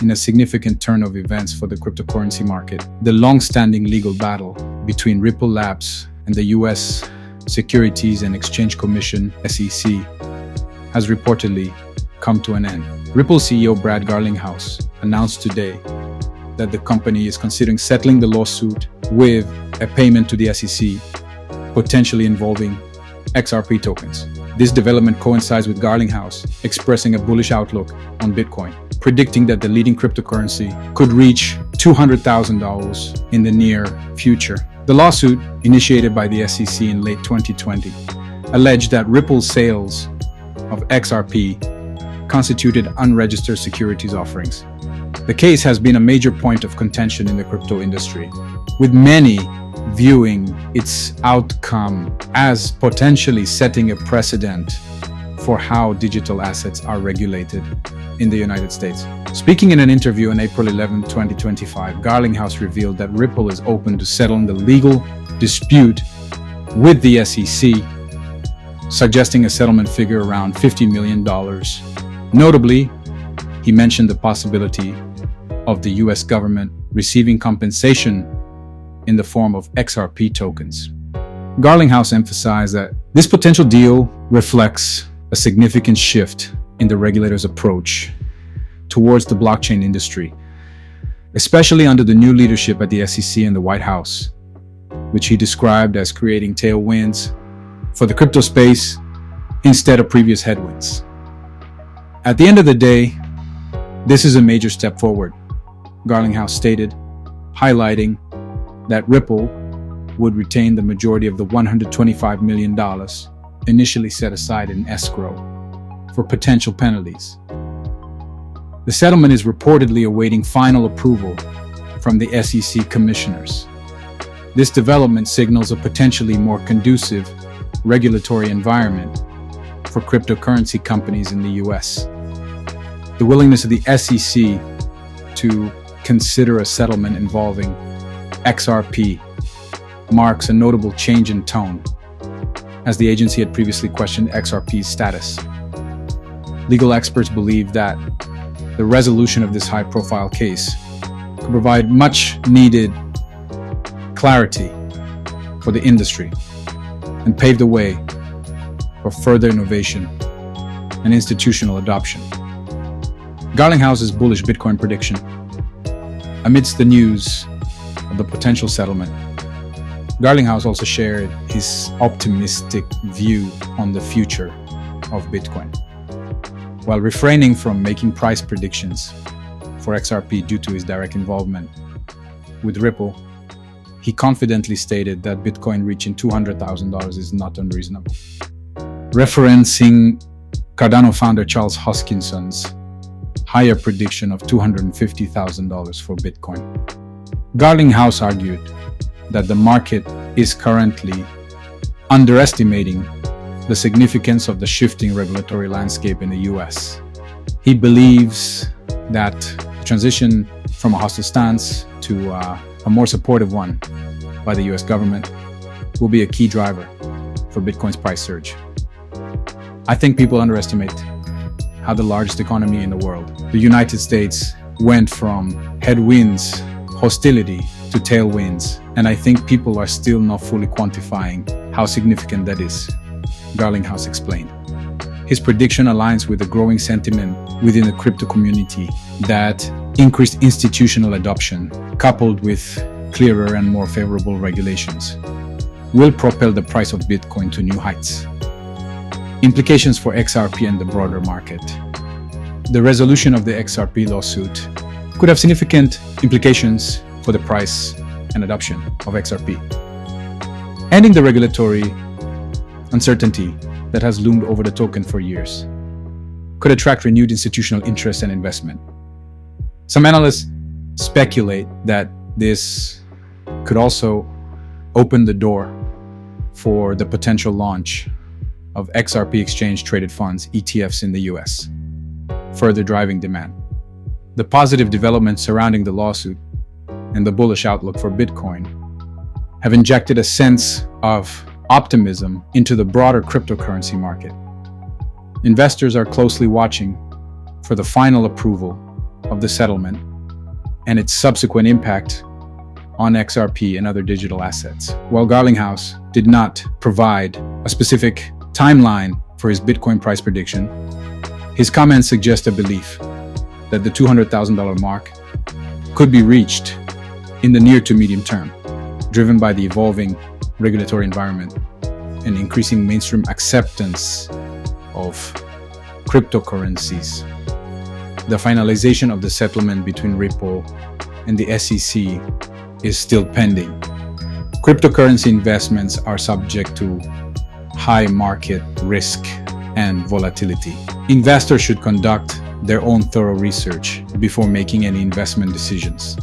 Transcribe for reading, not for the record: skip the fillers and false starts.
in a significant turn of events for the cryptocurrency market. The long-standing legal battle between Ripple Labs and the US Securities and Exchange Commission, SEC, has reportedly come to an end. Ripple CEO Brad Garlinghouse announced today that the company is considering settling the lawsuit with a payment to the SEC, potentially involving XRP tokens. This development coincides with Garlinghouse expressing a bullish outlook on Bitcoin, predicting that the leading cryptocurrency could reach $200,000 in the near future. The lawsuit, initiated by the SEC in late 2020, alleged that Ripple's sales of XRP constituted unregistered securities offerings. The case has been a major point of contention in the crypto industry, with many viewing its outcome as potentially setting a precedent for how digital assets are regulated in the United States. Speaking in an interview on April 11, 2025, Garlinghouse revealed that Ripple is open to settling the legal dispute with the SEC, suggesting a settlement figure around $50 million. Notably, he mentioned the possibility of the US government receiving compensation in the form of XRP tokens. Garlinghouse emphasized that this potential deal reflects a significant shift in the regulator's approach towards the blockchain industry, especially under the new leadership at the SEC and the White House, which he described as creating tailwinds for the crypto space instead of previous headwinds. At the end of the day, this is a major step forward, Garlinghouse stated, highlighting that Ripple would retain the majority of the $125 million initially set aside in escrow for potential penalties. The settlement is reportedly awaiting final approval from the SEC commissioners. This development signals a potentially more conducive regulatory environment for cryptocurrency companies in the US. The willingness of the SEC to consider a settlement involving XRP marks a notable change in tone, as the agency had previously questioned XRP's status. Legal experts believe that the resolution of this high-profile case could provide much-needed clarity for the industry and pave the way for further innovation and institutional adoption. Garlinghouse's bullish Bitcoin prediction. Amidst the news of the potential settlement, Garlinghouse also shared his optimistic view on the future of Bitcoin. While refraining from making price predictions for XRP due to his direct involvement with Ripple, he confidently stated that Bitcoin reaching $200,000 is not unreasonable. Referencing Cardano founder Charles Hoskinson's higher prediction of $250,000 for Bitcoin. Garlinghouse argued that the market is currently underestimating the significance of the shifting regulatory landscape in the US. He believes that the transition from a hostile stance to a more supportive one by the US government will be a key driver for Bitcoin's price surge. I think people underestimate how the largest economy in the world, the United States, went from headwinds, hostility, to tailwinds, and I think people are still not fully quantifying how significant that is, Garlinghouse explained. His prediction aligns with the growing sentiment within the crypto community that increased institutional adoption, coupled with clearer and more favorable regulations, will propel the price of Bitcoin to new heights. Implications for XRP and the broader market. The resolution of the XRP lawsuit could have significant implications for the price and adoption of XRP. Ending the regulatory uncertainty that has loomed over the token for years could attract renewed institutional interest and investment. Some analysts speculate that this could also open the door for the potential launch of XRP exchange-traded funds, ETFs, in the US, further driving demand. The positive developments surrounding the lawsuit and the bullish outlook for Bitcoin have injected a sense of optimism into the broader cryptocurrency market. Investors are closely watching for the final approval of the settlement and its subsequent impact on XRP and other digital assets. While Garlinghouse did not provide a specific timeline for his Bitcoin price prediction, his comments suggest a belief that the $200,000 mark could be reached in the near to medium term, driven by the evolving regulatory environment and increasing mainstream acceptance of cryptocurrencies. The finalization of the settlement between Ripple and the SEC is still pending. Cryptocurrency investments are subject to high market risk and volatility. Investors should conduct their own thorough research before making any investment decisions.